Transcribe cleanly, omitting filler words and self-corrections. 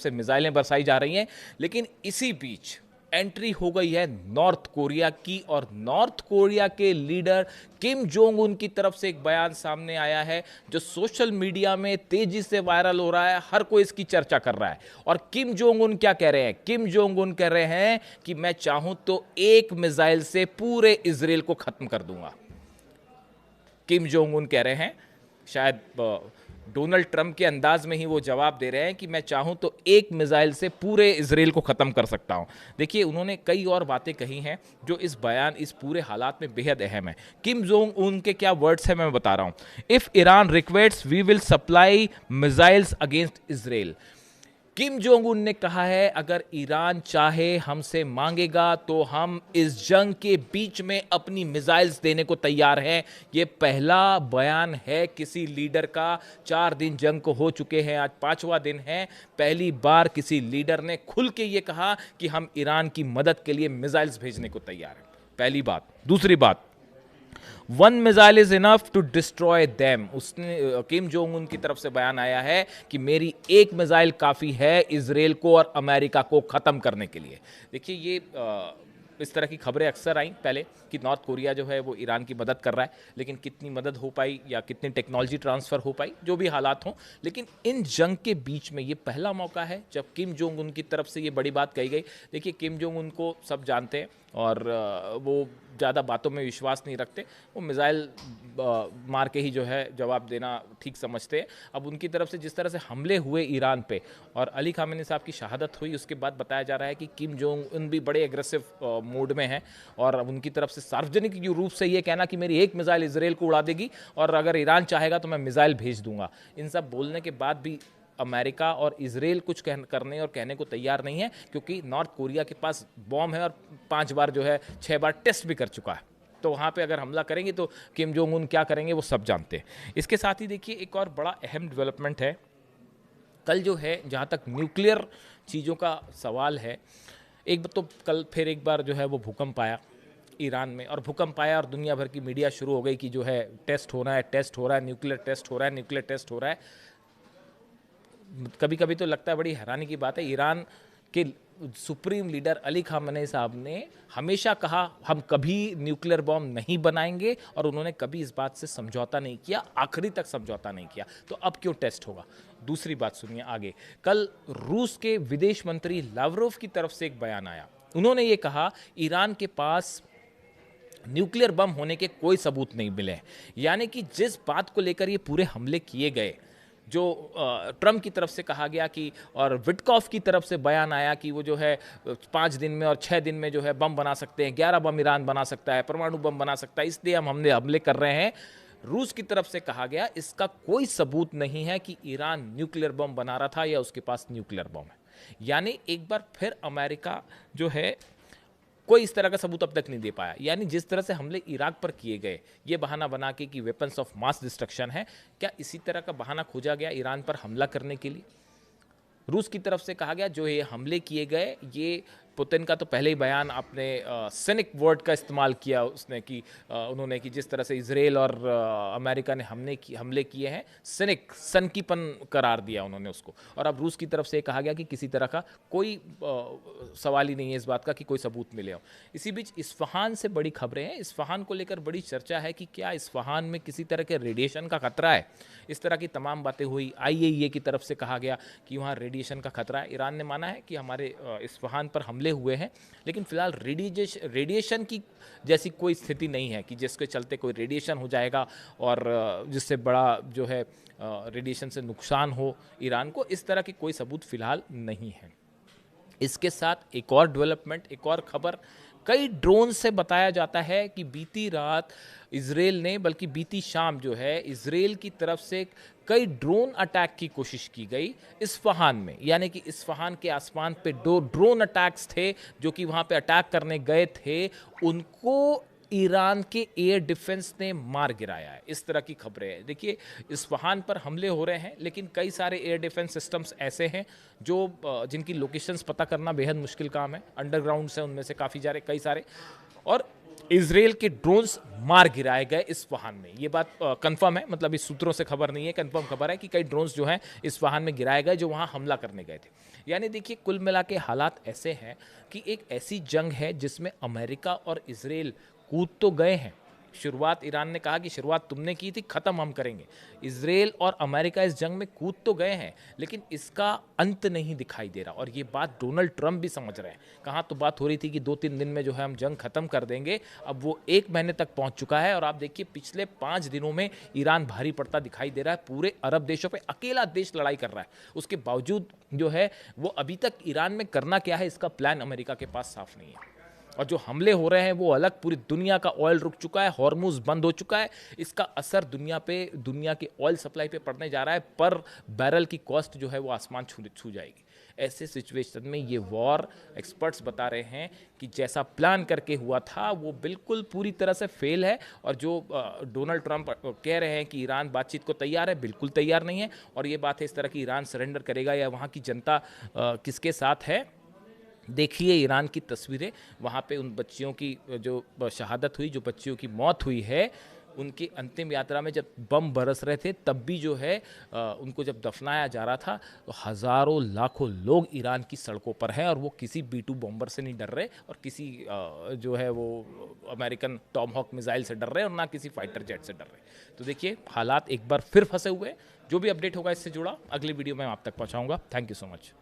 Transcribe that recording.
से मिसाइलें बरसाई जा रही हैं। लेकिन इसी बीच एंट्री हो गई है नॉर्थ कोरिया की, और नॉर्थ कोरिया के लीडर किम जोंग उन की तरफ से एक बयान सामने आया है जो सोशल मीडिया में तेजी से वायरल हो रहा है। हर कोई इसकी चर्चा कर रहा है। और किम जोंग उन क्या कह रहे हैं? किम जोंग उन कह रहे हैं कि मैं चाहूं तो एक मिसाइल से पूरे इजराइल को खत्म कर दूंगा। किम जोंग उन कह रहे हैं, शायद डोनाल्ड ट्रंप के अंदाज में ही वो जवाब दे रहे हैं कि मैं चाहूं तो एक मिसाइल से पूरे इजराइल को ख़त्म कर सकता हूं। देखिए, उन्होंने कई और बातें कही हैं जो इस बयान, इस पूरे हालात में बेहद अहम है। किम जोंग उन के क्या वर्ड्स हैं मैं बता रहा हूं। If Iran requests we will supply missiles against Israel. Kim Jong Un ने कहा है अगर ईरान चाहे, हमसे मांगेगा, तो हम इस जंग के बीच में अपनी मिसाइल्स देने को तैयार हैं। ये पहला बयान है किसी लीडर का। 4 दिन जंग को हो चुके हैं, आज 5वां दिन है। पहली बार किसी लीडर ने खुल के ये कहा कि हम ईरान की मदद के लिए मिसाइल्स भेजने को तैयार हैं। पहली बात। दूसरी बात, one missile is enough to destroy them. उसने, किम जोंग उन की तरफ से बयान आया है कि मेरी एक मिसाइल काफ़ी है इजराइल को और अमेरिका को ख़त्म करने के लिए। देखिए, ये इस तरह की खबरें अक्सर आई पहले कि नॉर्थ कोरिया जो है वो ईरान की मदद कर रहा है, लेकिन कितनी मदद हो पाई या कितनी टेक्नोलॉजी ट्रांसफ़र हो पाई, जो भी हालात हों, लेकिन इन जंग के बीच में ये पहला मौका है जब किम जोंग उन की तरफ से ये बड़ी बात कही गई। देखिए, किम जोंग उन को सब जानते हैं और वो ज़्यादा बातों में विश्वास नहीं रखते। वो मिसाइल मार के ही जो है जवाब देना ठीक समझते हैं। अब उनकी तरफ से जिस तरह से हमले हुए ईरान पे और अली खामेनी साहब की शहादत हुई, उसके बाद बताया जा रहा है कि किम जोंग उन भी बड़े एग्रेसिव मोड में हैं। और अब उनकी तरफ से सार्वजनिक रूप से ये कहना कि मेरी एक मिसाइल इजराइल को उड़ा देगी और अगर ईरान चाहेगा तो मैं मिसाइल भेज दूंगा, इन सब बोलने के बाद भी अमेरिका और इजराइल कुछ करने और कहने को तैयार नहीं है, क्योंकि नॉर्थ कोरिया के पास बॉम्ब है और 5 बार जो है 6 बार टेस्ट भी कर चुका है। तो वहाँ पे अगर हमला करेंगे तो किम जोंग उन क्या करेंगे वो सब जानते हैं। इसके साथ ही देखिए, एक और बड़ा अहम डेवलपमेंट है। कल जो है, जहाँ तक न्यूक्लियर चीज़ों का सवाल है, एक तो कल फिर एक बार जो है वो भूकंप आया ईरान में, और भूकंप आया और दुनिया भर की मीडिया शुरू हो गई कि जो है टेस्ट हो रहा है, टेस्ट हो रहा है, न्यूक्लियर टेस्ट हो रहा है, न्यूक्लियर टेस्ट हो रहा है। कभी कभी तो लगता है, बड़ी हैरानी की बात है, ईरान के सुप्रीम लीडर अली खामेनी साहब ने हमेशा कहा हम कभी न्यूक्लियर बॉम्ब नहीं बनाएंगे, और उन्होंने कभी इस बात से समझौता नहीं किया, आखिरी तक समझौता नहीं किया। तो अब क्यों टेस्ट होगा? दूसरी बात सुनिए आगे। कल रूस के विदेश मंत्री लावरोव की तरफ से एक बयान आया। उन्होंने ये कहा ईरान के पास न्यूक्लियर बम होने के कोई सबूत नहीं मिले हैं। यानी कि जिस बात को लेकर ये पूरे हमले किए गए, जो ट्रंप की तरफ से कहा गया कि, और विटकॉफ की तरफ से बयान आया कि वो जो है 5 दिन में और 6 दिन में जो है बम बना सकते हैं, 11 बम ईरान बना सकता है, परमाणु बम बना सकता है, इसलिए हम हमले कर रहे हैं। रूस की तरफ से कहा गया इसका कोई सबूत नहीं है कि ईरान न्यूक्लियर बम बना रहा था या उसके पास न्यूक्लियर बम है। यानी एक बार फिर अमेरिका जो है कोई इस तरह का सबूत अब तक नहीं दे पाया। यानी जिस तरह से हमले इराक पर किए गए, ये बहाना बना के कि वेपन्स ऑफ मास डिस्ट्रक्शन है, क्या इसी तरह का बहाना खोजा गया ईरान पर हमला करने के लिए? रूस की तरफ से कहा गया जो ये हमले किए गए, ये पुतिन का तो पहले ही बयान, आपने सिनिक वर्ड का इस्तेमाल किया उसने कि उन्होंने कि जिस तरह से इजराइल और अमेरिका ने हमले किए हैं, सिनिक, सनकीपन करार दिया उन्होंने उसको। और अब रूस की तरफ से कहा गया कि किसी तरह का कोई सवाल ही नहीं है इस बात का कि कोई सबूत मिले हो। इसी बीच इस्फहान से बड़ी खबरें हैं। इस्फहान को लेकर बड़ी चर्चा है कि क्या इस्फहान में किसी तरह के रेडिएशन का खतरा है। इस तरह की तमाम बातें हुई। IAEA की तरफ से कहा गया कि वहाँ रेडिएशन का खतरा है। ईरान ने माना है कि हमारे इस्फहान पर हमले हुए हैं, लेकिन फिलहाल रेडिएशन की जैसी कोई स्थिति नहीं है कि जिसके चलते कोई रेडिएशन हो जाएगा और जिससे बड़ा जो है रेडिएशन से नुकसान हो ईरान को। इस तरह की कोई सबूत फिलहाल नहीं है। इसके साथ एक और डेवलपमेंट, एक और खबर, कई ड्रोन से बताया जाता है कि बीती रात इजराइल ने, बल्कि बीती शाम जो है इजराइल की तरफ से कई ड्रोन अटैक की कोशिश की गई इस्फहान में। यानी कि इस्फहान के आसमान पे 2 ड्रोन अटैक्स थे जो कि वहाँ पे अटैक करने गए थे, उनको ईरान के एयर डिफेंस ने मार गिराया है। इस तरह की खबरें हैं। देखिए, इस्फहान पर हमले हो रहे हैं, लेकिन कई सारे एयर डिफेंस सिस्टम्स ऐसे हैं जो जिनकी लोकेशंस पता करना बेहद मुश्किल काम है। अंडरग्राउंड से उनमें से काफ़ी कई सारे, और इजराइल के ड्रोन्स मार गिराए गए इस्फहान में। ये बात कंफर्म है, मतलब इस सूत्रों से खबर नहीं है, कंफर्म खबर है कि कई ड्रोन्स जो हैं इस्फहान में गिराए गए जो वहाँ हमला करने गए थे। यानी देखिए कुल मिला के हालात ऐसे हैं कि एक ऐसी जंग है जिसमें अमेरिका और इजराइल कूद तो गए हैं। शुरुआत ईरान ने कहा कि शुरुआत तुमने की थी, ख़त्म हम करेंगे। इजराइल और अमेरिका इस जंग में कूद तो गए हैं, लेकिन इसका अंत नहीं दिखाई दे रहा। और ये बात डोनाल्ड ट्रंप भी समझ रहे हैं। कहाँ तो बात हो रही थी कि 2-3 दिन में जो है हम जंग ख़त्म कर देंगे, अब वो 1 महीने तक पहुंच चुका है। और आप देखिए पिछले 5 दिनों में ईरान भारी पड़ता दिखाई दे रहा है। पूरे अरब देशों पर अकेला देश लड़ाई कर रहा है। उसके बावजूद जो है वो अभी तक ईरान में करना क्या है इसका प्लान अमेरिका के पास साफ नहीं है। और जो हमले हो रहे हैं वो अलग, पूरी दुनिया का ऑयल रुक चुका है, हॉर्मुज बंद हो चुका है। इसका असर दुनिया के ऑयल सप्लाई पे पड़ने जा रहा है। पर बैरल की कॉस्ट जो है वो आसमान छू जाएगी। ऐसे सिचुएशन में ये वॉर एक्सपर्ट्स बता रहे हैं कि जैसा प्लान करके हुआ था वो बिल्कुल पूरी तरह से फेल है। और जो डोनाल्ड ट्रंप कह रहे हैं कि ईरान बातचीत को तैयार है, बिल्कुल तैयार नहीं है। और ये बात है इस तरह की ईरान सरेंडर करेगा या वहाँ की जनता किसके साथ है। देखिए ईरान की तस्वीरें, वहाँ पे उन बच्चियों की जो शहादत हुई, जो बच्चियों की मौत हुई है, उनकी अंतिम यात्रा में जब बम बरस रहे थे तब भी जो है उनको जब दफनाया जा रहा था तो हज़ारों लाखों लोग ईरान की सड़कों पर हैं। और वो किसी B-2 बॉम्बर से नहीं डर रहे और किसी जो है वो अमेरिकन टॉम हॉक मिसाइल से डर रहे और ना किसी फाइटर जेट से डर रहे। तो देखिए हालात एक बार फिर फंसे हुए। जो भी अपडेट होगा इससे जुड़ा अगली वीडियो में आप तक पहुँचाऊँगा। Thank you so much.